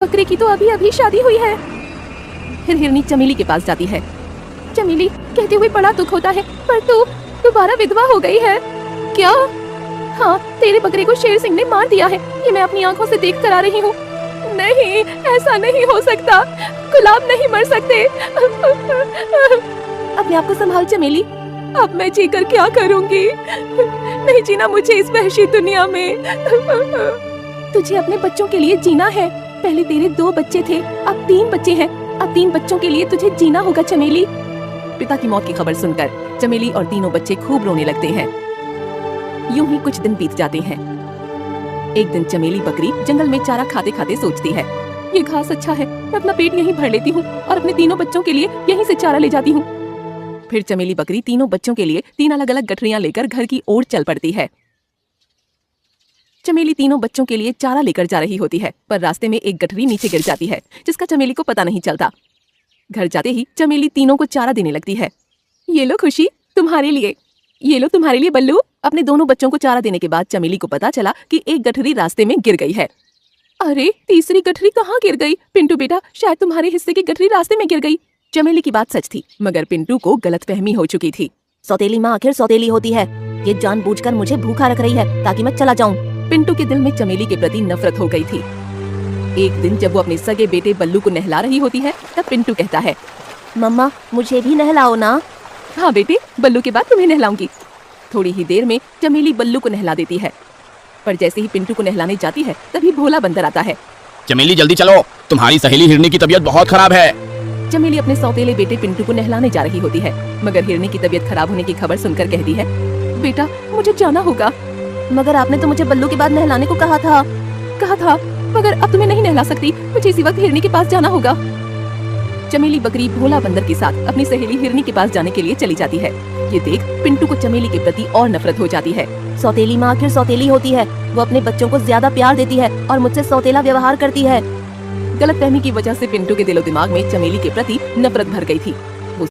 बकरे की तो अभी अभी शादी हुई है। फिर हिरनी चमेली के पास जाती है। चमेली, कहते हुए बड़ा दुख होता है, पर तू दोबारा विधवा हो गई है। क्या? हाँ, तेरे बकरे को शेर सिंह ने मार दिया है। ये मैं अपनी आंखों से देख कर आ रही हूँ। नहीं, ऐसा नहीं हो सकता। गुलाब नहीं मर सकते। अपने आप को संभाल चमेली। अब मैं जीकर क्या करूँगी? नहीं जीना मुझे इस वहशी दुनिया में। तुझे अपने बच्चों के लिए जीना है। पहले तेरे 2 बच्चे थे, अब 3 बच्चे हैं। अब 3 बच्चों के लिए तुझे जीना होगा चमेली। पिता की मौत की खबर सुनकर चमेली और तीनों बच्चे खूब रोने लगते हैं। यूं ही कुछ दिन बीत जाते हैं। एक दिन चमेली बकरी जंगल में चारा खाते खाते सोचती है, ये घास अच्छा है, मैं अपना पेट यहीं भर लेती हूँ और अपने तीनों बच्चों के लिए यहीं से चारा ले जाती हूँ। फिर चमेली बकरी तीनों बच्चों के लिए 3 अलग अलग गठरियां लेकर घर की ओर चल पड़ती है। चमेली तीनों बच्चों के लिए चारा लेकर जा रही होती है, पर रास्ते में एक गठरी नीचे गिर जाती है, जिसका चमेली को पता नहीं चलता। घर जाते ही चमेली तीनों को चारा देने लगती है। ये लो खुशी, तुम्हारे लिए। ये लो तुम्हारे लिए बल्लू। अपने दोनों बच्चों को चारा देने के बाद चमेली को पता चला कि एक गठरी रास्ते में गिर गई है। अरे, तीसरी गठरी कहाँ गिर गई? पिंटू बेटा, शायद तुम्हारे हिस्से की गठरी रास्ते में गिर गई। चमेली की बात सच थी, मगर पिंटू को गलतफहमी हो चुकी थी। सौतेली माँ आखिर सौतेली होती है। ये जानबूझकर मुझे भूखा रख रही है ताकि मैं चला जाऊं। पिंटू के दिल में चमेली के प्रति नफरत हो गई थी। एक दिन जब वो अपने सगे बेटे बल्लू को नहला रही होती है, तब पिंटू कहता है, मम्मा, मुझे भी नहलाओ ना। हाँ बेटे, बल्लू के बाद तुम्हें नहलाऊंगी। थोड़ी ही देर में चमेली बल्लू को नहला देती है, पर जैसे ही पिंटू को नहलाने जाती है, तभी भोला बंदर आता है। चमेली जल्दी चलो, तुम्हारी सहेली हिरनी की तबीयत बहुत खराब है। चमेली अपने सौतेले बेटे पिंटू को नहलाने जा रही होती है, मगर हिरनी की तबीयत खराब होने की खबर सुनकर कहती है, बेटा मुझे जाना होगा। मगर आपने तो मुझे बल्लू के बाद नहलाने को कहा था। मगर अब तुम्हें नहीं नहला सकती, मुझे इसी वक्त हिरनी के पास जाना होगा। चमेली बकरी भोला बंदर के साथ अपनी सहेली हिरनी के पास जाने के लिए चली जाती है। ये देख पिंटू को चमेली के प्रति और नफरत हो जाती है। सौतेली माँ आखिर सौतेली होती है। वो अपने बच्चों को ज्यादा प्यार देती है और मुझसे सौतेला व्यवहार करती है। गलतफहमी की वजह से पिंटू के दिलो दिमाग में चमेली के प्रति नफरत भर गई थी।